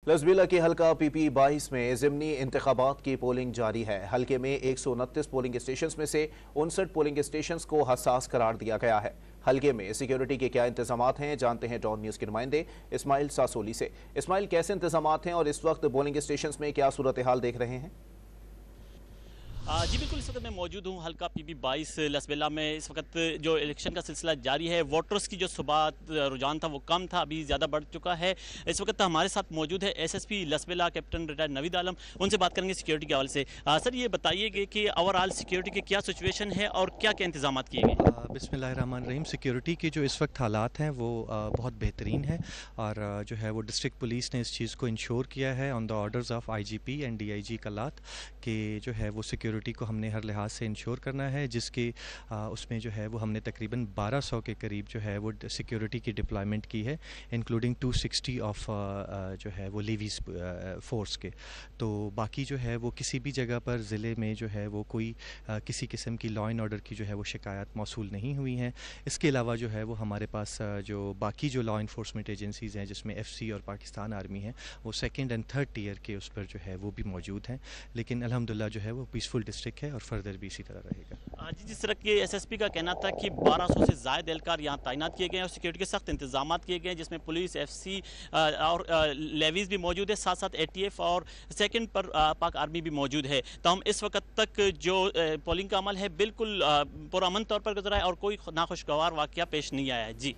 لسبیلا کے حلقہ پی پی 22 میں ضمنی انتخابات کی پولنگ جاری ہے۔ حلقے میں 129 پولنگ اسٹیشنز میں سے 59 پولنگ اسٹیشنز کو حساس قرار دیا گیا ہے۔ حلقے میں سیکیورٹی کے کیا انتظامات ہیں، جانتے ہیں ڈان نیوز کے نمائندے اسماعیل ساسولی سے۔ اسماعیل، کیسے انتظامات ہیں اور اس وقت پولنگ اسٹیشنز میں کیا صورتحال دیکھ رہے ہیں؟ جی بالکل، اس وقت میں موجود ہوں حلقہ پی پی 22 لسبیلا میں۔ اس وقت جو الیکشن کا سلسلہ جاری ہے، ووٹرز کی جو صبح رجحان تھا وہ کم تھا، ابھی زیادہ بڑھ چکا ہے۔ اس وقت ہمارے ساتھ موجود ہے S S P Lasbela captain retired Naveed Alam, ان سے بات کریں گے سیکیورٹی کے حوالے سے۔ سر، یہ بتائیے گے کہ اوور آل سیکیورٹی کے کیا سچویشن ہے اور کیا کیا انتظامات کیے گئے؟ بسم اللہ الرحمن الرحیم۔ سیکیورٹی کے جو اس وقت حالات ہیں وہ بہت بہترین ہیں، اور جو ہے وہ ڈسٹرکٹ پولیس نے اس چیز کو انشور کیا ہے on the orders of I G P and D I G Kalat, کہ جو ہے وہ سیکیورٹی کو ہم نے ہر لحاظ سے انشور کرنا ہے، جس کے اس میں جو ہے وہ ہم نے تقریباً 1200 کے قریب جو ہے وہ سیکیورٹی کی ڈپلائمنٹ کی ہے، انکلوڈنگ 260 آف جو ہے وہ لیویز فورس کے۔ تو باقی جو ہے وہ کسی بھی جگہ پر ضلع میں جو ہے وہ کوئی کسی قسم کی لا اینڈ آرڈر کی جو ہے وہ شکایات موصول نہیں ہوئی ہیں۔ اس کے علاوہ جو ہے وہ ہمارے پاس جو باقی جو لا انفورسمنٹ ایجنسیز ہیں، جس میں ایف سی اور پاکستان آرمی ہیں، وہ سیکنڈ اینڈ تھرڈ ٹیئر کے اس پر جو ہے وہ بھی موجود ہیں، لیکن الحمدللہ جو ہے وہ پیسفل ڈسٹرکٹ ہے اور فردر بھی اسی طرح رہے گا۔ جی، جس طرح کہ ایس ایس پی کا کہنا تھا کہ 1200 سے زائد اہلکار یہاں تعینات کیے گئے ہیں اور سیکیورٹی کے سخت انتظامات کیے گئے ہیں، جس میں پولیس، ایف سی اور لیویز بھی موجود ہے، ساتھ ساتھ اے ٹی ایف اور سیکنڈ پر پاک آرمی بھی موجود ہے۔ تاہم اس وقت تک جو پولنگ کا عمل ہے بالکل پرامن طور پر گزرا ہے اور کوئی ناخوشگوار واقعہ پیش نہیں آیا ہے۔ جی